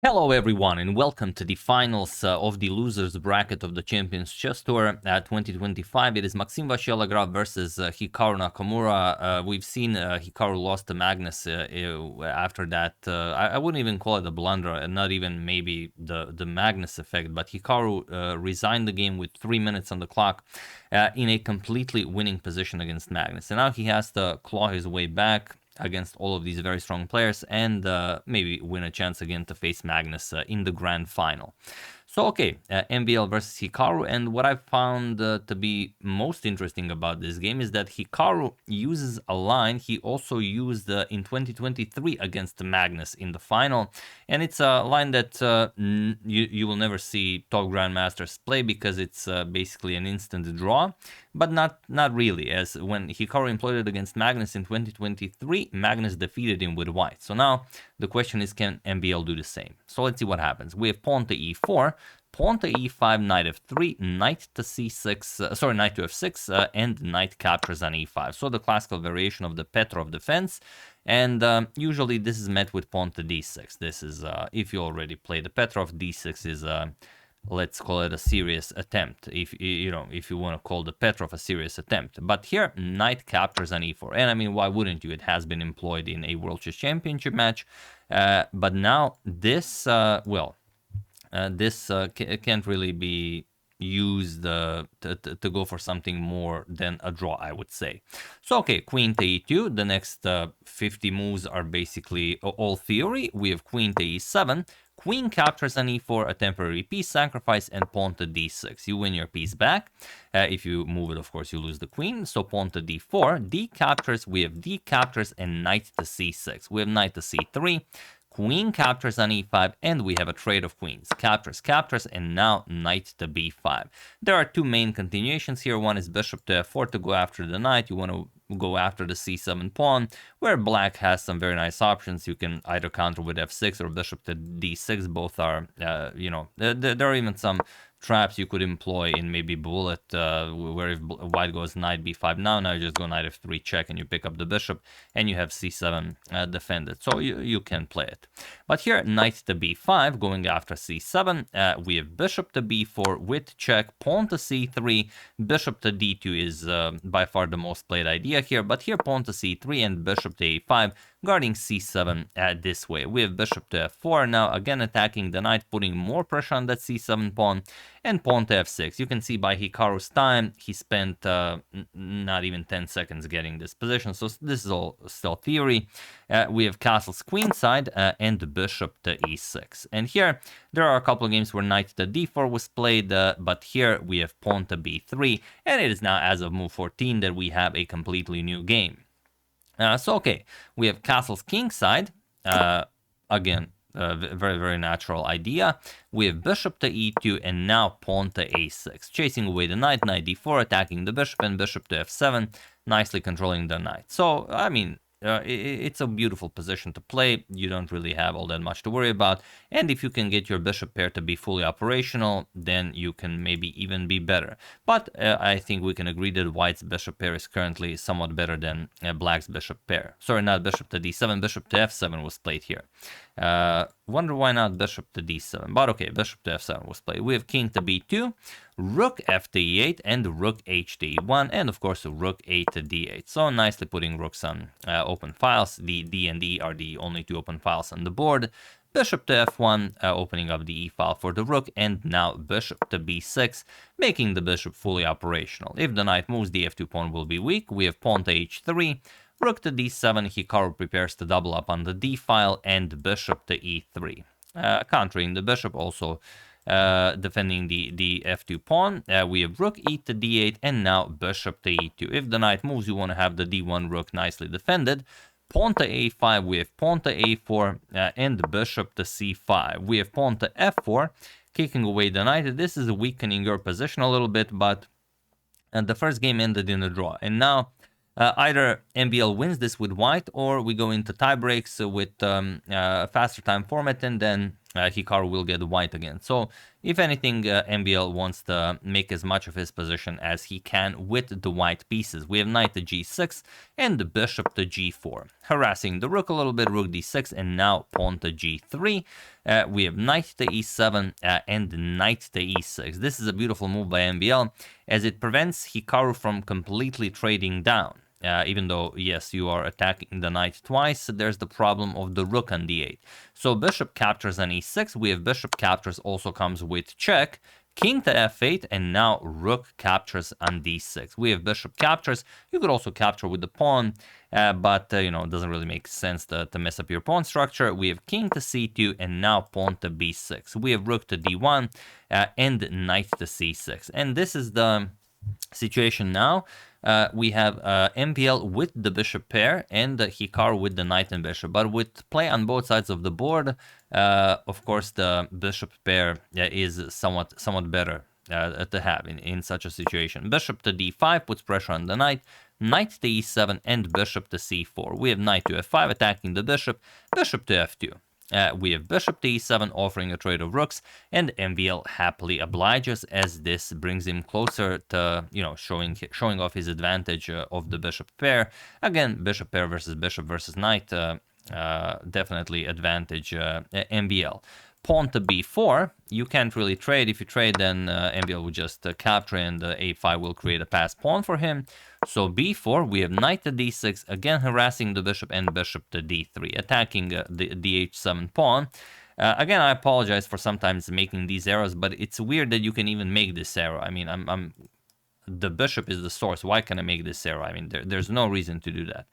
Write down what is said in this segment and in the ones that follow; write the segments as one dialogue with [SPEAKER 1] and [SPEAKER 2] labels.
[SPEAKER 1] Hello everyone and welcome to the finals of the losers bracket of the Champions Chess Tour 2025. It is Maxime Vachier-Lagrave versus Hikaru Nakamura. We've seen Hikaru lost to Magnus after that. I wouldn't even call it a blunder, and not even maybe the Magnus effect, but Hikaru resigned the game with 3 minutes on the clock in a completely winning position against Magnus. And now he has to claw his way back against all of these very strong players and maybe win a chance again to face Magnus in the grand final. So okay, MVL versus Hikaru, and what I found to be most interesting about this game is that Hikaru uses a line he also used in 2023 against Magnus in the final, and it's a line that you will never see top grandmasters play because it's basically an instant draw, but not really, as when Hikaru employed it against Magnus in 2023, Magnus defeated him with white. So now the question is, can MVL do the same? So let's see what happens. We have pawn to e4, pawn to e5, knight f3, knight to c6, knight to f6, and knight captures on e5. So the classical variation of the Petrov defense, and usually this is met with pawn to d6. This is, if you already played the Petrov, d6 is, let's call it a serious attempt, if you want to call the Petrov a serious attempt. But here, knight captures on e4, and I mean, why wouldn't you? It has been employed in a World Chess Championship match, but now this, this can't really be used to go for something more than a draw, I would say. So okay, queen to e2. The next 50 moves are basically all theory. We have queen to e7, queen captures on e4, a temporary piece sacrifice, and pawn to d6. You win your piece back. If you move it, of course, you lose the queen. So pawn to d4, d captures, we have d captures, and knight to c6. We have knight to c3, queen captures on e5, and we have a trade of queens. Captures, captures, and now knight to b5. There are two main continuations here. One is bishop to f4 to go after the knight. You want to go after the c7 pawn, where black has some very nice options. You can either counter with f6 or bishop to d6. Both are, there are even some traps you could employ in maybe bullet, where if white goes knight b5 now you just go knight f3 check and you pick up the bishop and you have c7 defended. So you can play it. But here, knight to b5 going after c7, we have bishop to b4 with check, pawn to c3, bishop to d2 is by far the most played idea here, but here pawn to c3 and bishop to a5 guarding c7 this way. We have bishop to f4 now, again attacking the knight, putting more pressure on that c7 pawn, and pawn to f6. You can see by Hikaru's time, he spent not even 10 seconds getting this position, so this is all still theory. We have castles queenside and bishop to e6. And here, there are a couple of games where knight to d4 was played, but here we have pawn to b3, and it is now, as of move 14, that we have a completely new game. So okay, we have castles kingside, again, very, very natural idea. We have bishop to e2 and now pawn to a6, chasing away the knight, knight d4, attacking the bishop, and bishop to f7, nicely controlling the knight. So, I mean, it's a beautiful position to play. You don't really have all that much to worry about, and if you can get your bishop pair to be fully operational, then you can maybe even be better. But I think we can agree that white's bishop pair is currently somewhat better than black's bishop pair. Sorry, not bishop to d7, bishop to f7 was played here. Wonder why not bishop to d7, but okay, bishop to f7 was played. We have king to b2, rook f to e8, and rook h to e1, and of course rook a to d8. So nicely putting rooks on open files. The d and e are the only two open files on the board. Bishop to f1, opening up the e file for the rook, and now bishop to b6, making the bishop fully operational. If the knight moves, the f2 pawn will be weak. We have pawn to h3, rook to d7, Hikaru prepares to double up on the d file, and bishop to e3. Countering the bishop, also defending the f2 pawn. We have rook e to d8, and now bishop to e2. If the knight moves, you want to have the d1 rook nicely defended. Pawn to a5, we have pawn to a4, and bishop to c5. We have pawn to f4, kicking away the knight. This is weakening your position a little bit, but the first game ended in a draw. And now either MVL wins this with white, or we go into tie breaks with a faster time format, and then Hikaru will get white again. So if anything, MVL wants to make as much of his position as he can with the white pieces. We have knight to g6 and the bishop to g4, harassing the rook a little bit, rook d6, and now pawn to g3. We have knight to e7 and knight to e6. This is a beautiful move by MVL, as it prevents Hikaru from completely trading down. Even though, yes, you are attacking the knight twice, there's the problem of the rook on d8. So bishop captures on e6, we have bishop captures also comes with check, king to f8, and now rook captures on d6. We have bishop captures. You could also capture with the pawn, but, you know, it doesn't really make sense to mess up your pawn structure. We have king to c2, and now pawn to b6. We have rook to d1, and knight to c6. And this is the situation now. We have MVL with the bishop pair and Hikaru with the knight and bishop. But with play on both sides of the board, of course, the bishop pair is somewhat better to have in such a situation. Bishop to d5 puts pressure on the knight, knight to e7, and bishop to c4. We have knight to f5 attacking the bishop, bishop to f2. We have bishop to e7 offering a trade of rooks, and MVL happily obliges, as this brings him closer to, you know, showing off his advantage of the bishop pair. Again, bishop pair versus knight, definitely advantage MVL. Pawn to b4, you can't really trade. If you trade, then MVL will just capture, and a5 will create a passed pawn for him. So b4, we have knight to d6, again harassing the bishop, and bishop to d3, attacking the h7 pawn. Again, I apologize for sometimes making these errors, but it's weird that you can even make this error. I mean, the bishop is the source. Why can I make this error? I mean, there's no reason to do that.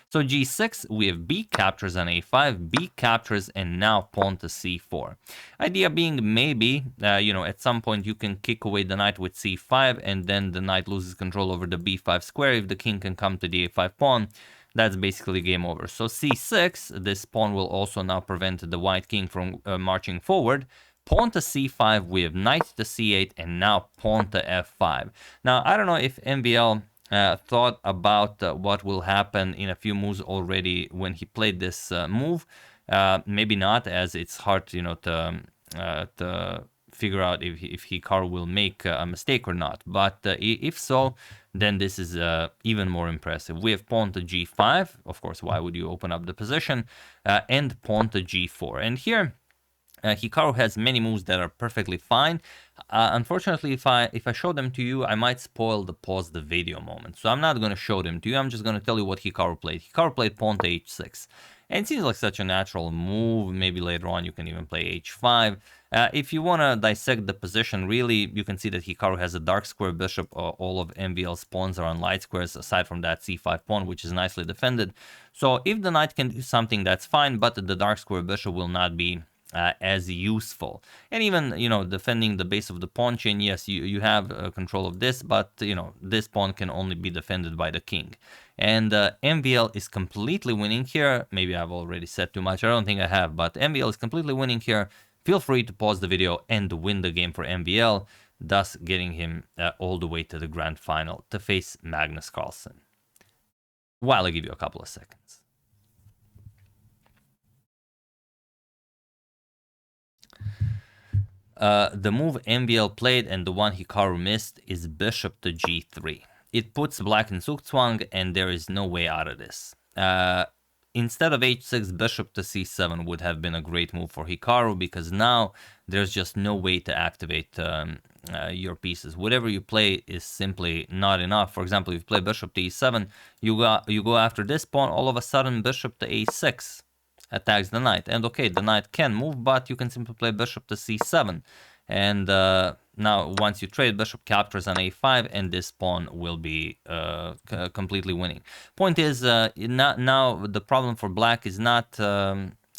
[SPEAKER 1] So g6, we have b captures on a5, b captures, and now pawn to c4. Idea being, maybe, you know, at some point you can kick away the knight with c5, and then the knight loses control over the b5 square. If the king can come to the a5 pawn, that's basically game over. So c6, this pawn will also now prevent the white king from marching forward. Pawn to c5, we have knight to c8, and now pawn to f5. Now, I don't know if MVL thought about what will happen in a few moves already when he played this move. Maybe not, as it's hard, you know, to figure out if Hikaru will make a mistake or not. But if so, then this is even more impressive. We have pawn to g5. Of course, why would you open up the position? And pawn to g4. And here, Hikaru has many moves that are perfectly fine. Unfortunately, if I show them to you, I might spoil the pause the video moment. So I'm not going to show them to you. I'm just going to tell you what Hikaru played. Hikaru played pawn to h6. And it seems like such a natural move. Maybe later on you can even play h5. If you want to dissect the position, really, you can see that Hikaru has a dark square bishop. All of MVL's pawns are on light squares, aside from that c5 pawn, which is nicely defended. So if the knight can do something, that's fine, but the dark square bishop will not be as useful. And even, you know, defending the base of the pawn chain, yes, you have control of this, but, you know, this pawn can only be defended by the king. And MVL is completely winning here. Maybe I've already said too much. I don't think I have, but MVL is completely winning here. Feel free to pause the video and win the game for MVL, thus getting him all the way to the grand final to face Magnus Carlsen. While I give you a couple of seconds. The move MVL played and the one Hikaru missed is bishop to g3. It puts black in Zugzwang, and there is no way out of this. Instead of h6, bishop to c7 would have been a great move for Hikaru, because now there's just no way to activate your pieces. Whatever you play is simply not enough. For example, if you play bishop to e7, you go after this pawn, all of a sudden bishop to a6 attacks the knight. And okay, the knight can move, but you can simply play bishop to c7. And now once you trade, bishop captures on a5, and this pawn will be completely winning. Point is, now the problem for black is not...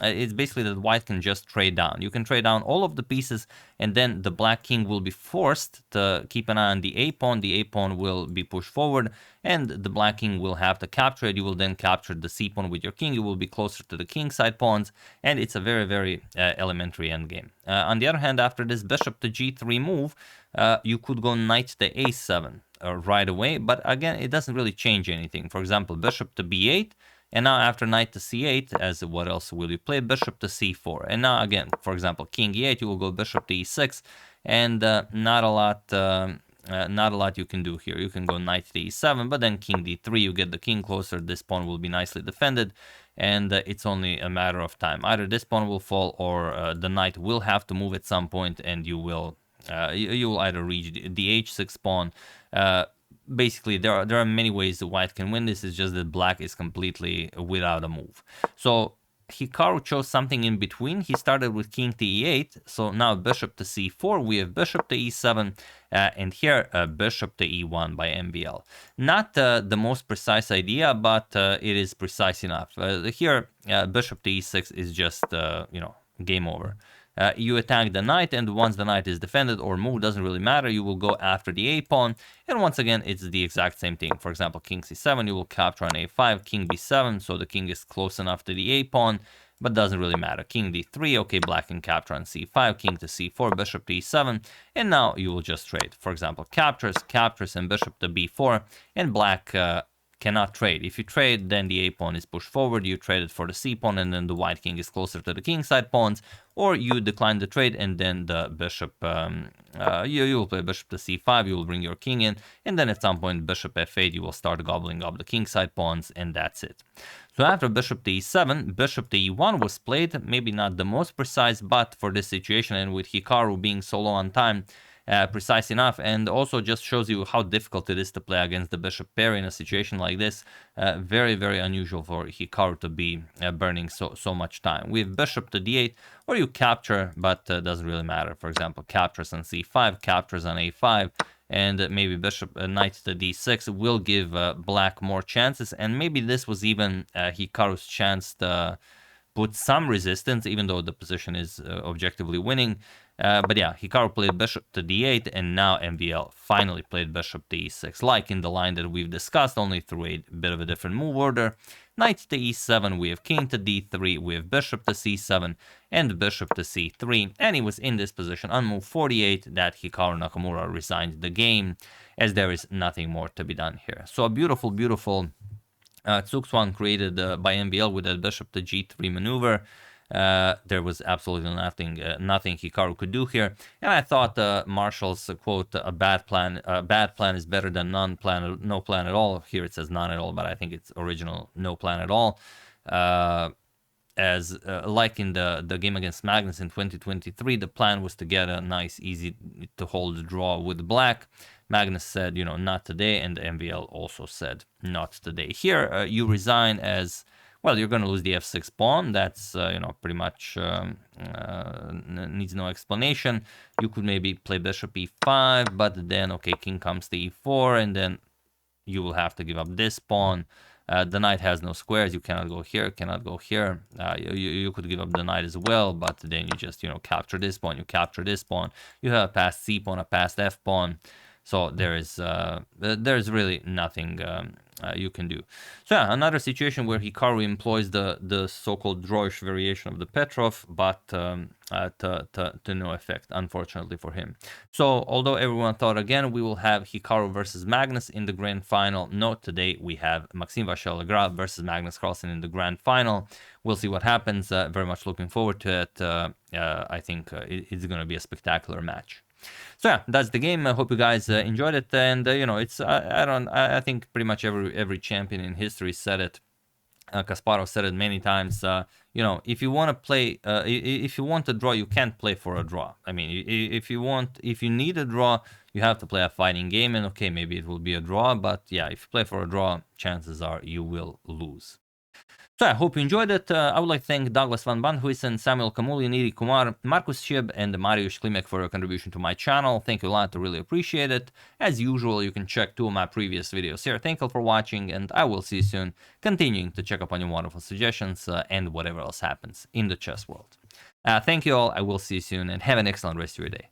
[SPEAKER 1] it's basically that white can just trade down. You can trade down all of the pieces, and then the black king will be forced to keep an eye on the a pawn. The a pawn will be pushed forward, and the black king will have to capture it. You will then capture the c pawn with your king. You will be closer to the king side pawns, and it's a very, very elementary endgame. On the other hand, after this bishop to g3 move, you could go knight to a7 right away, but again, it doesn't really change anything. For example, bishop to b8, And now after knight to c8, as what else will you play? Bishop to c4. And now again, for example, king e8, you will go bishop to e6, and not a lot you can do here. You can go knight to e7, but then king d3, you get the king closer, this pawn will be nicely defended, and it's only a matter of time. Either this pawn will fall, or the knight will have to move at some point, and you will either reach the h6 pawn. Basically, there are many ways that white can win this. It's just that black is completely without a move. So Hikaru chose something in between. He started with king to e8, so now bishop to c4, we have bishop to e7, and here bishop to e1 by MVL. Not the most precise idea, but it is precise enough. Here bishop to e6 is just, game over. You attack the knight, and once the knight is defended or moved, doesn't really matter, you will go after the a pawn, and once again it's the exact same thing. For example, king c7, you will capture on a5, king b7, so the king is close enough to the a pawn, but doesn't really matter. King d3, okay, black can capture on c5, king to c4, bishop to e7, and now you will just trade. For example, captures, and bishop to b4, and black cannot trade. If you trade, then the a pawn is pushed forward, you trade it for the c pawn, and then the white king is closer to the king side pawns, or you decline the trade, and then the bishop, you will play bishop to c5, you will bring your king in, and then at some point bishop f8, you will start gobbling up the king side pawns, and that's it. So after bishop to e7, bishop to e1 was played, maybe not the most precise, but for this situation, and with Hikaru being so low on time, precise enough, and also just shows you how difficult it is to play against the bishop pair in a situation like this. Very, very unusual for Hikaru to be burning so much time. We have bishop to d8, or you capture, but doesn't really matter. For example, captures on c5, captures on a5, and maybe bishop knight to d6 will give black more chances, and maybe this was even Hikaru's chance to put some resistance, even though the position is objectively winning. But yeah, Hikaru played bishop to d8, and now MVL finally played bishop to e6, like in the line that we've discussed, only through a bit of a different move order. Knight to e7, we have king to d3, we have bishop to c7, and bishop to c3, and he was in this position on move 48 that Hikaru Nakamura resigned the game, as there is nothing more to be done here. So a beautiful, beautiful Zugzwang created by MVL with that bishop to g3 maneuver. There was absolutely nothing Hikaru could do here, and I thought Marshall's quote, "A bad plan is better than no plan at all." Here it says none at all, but I think it's original no plan at all. As like in the game against Magnus in 2023, the plan was to get a nice, easy to hold draw with black. Magnus said, not today, and MVL also said not today. Here, you resign as, well, you're going to lose the f6 pawn. That's, pretty much needs no explanation. You could maybe play bishop e5, but then, okay, king comes to e4, and then you will have to give up this pawn. The knight has no squares. You cannot go here, cannot go here. You could give up the knight as well, but then you just, capture this pawn, you capture this pawn. You have a passed c pawn, a passed f pawn. So there's really nothing you can do. So yeah, another situation where Hikaru employs the so-called drawish variation of the Petrov, but to no effect, unfortunately for him. So although everyone thought again we will have Hikaru versus Magnus in the grand final, no, today we have Maxime Vachier-Lagrave versus Magnus Carlsen in the grand final. We'll see what happens. Very much looking forward to it. I think it's going to be a spectacular match. So yeah, that's the game. I hope you guys enjoyed it, and it's I think pretty much every champion in history said it. Kasparov said it many times. If you want to play, if you want a draw, you can't play for a draw. I mean, if you need a draw, you have to play a fighting game, and okay, maybe it will be a draw, but yeah, if you play for a draw, chances are you will lose. So I hope you enjoyed it. I would like to thank Douglas Van Banhuisen, Samuel Kamuli, Niri Kumar, Markus Shib, and Mariusz Klimek for your contribution to my channel. Thank you a lot, I really appreciate it. As usual, you can check 2 of my previous videos here. Thank you for watching, and I will see you soon, continuing to check up on your wonderful suggestions and whatever else happens in the chess world. Thank you all, I will see you soon, and have an excellent rest of your day.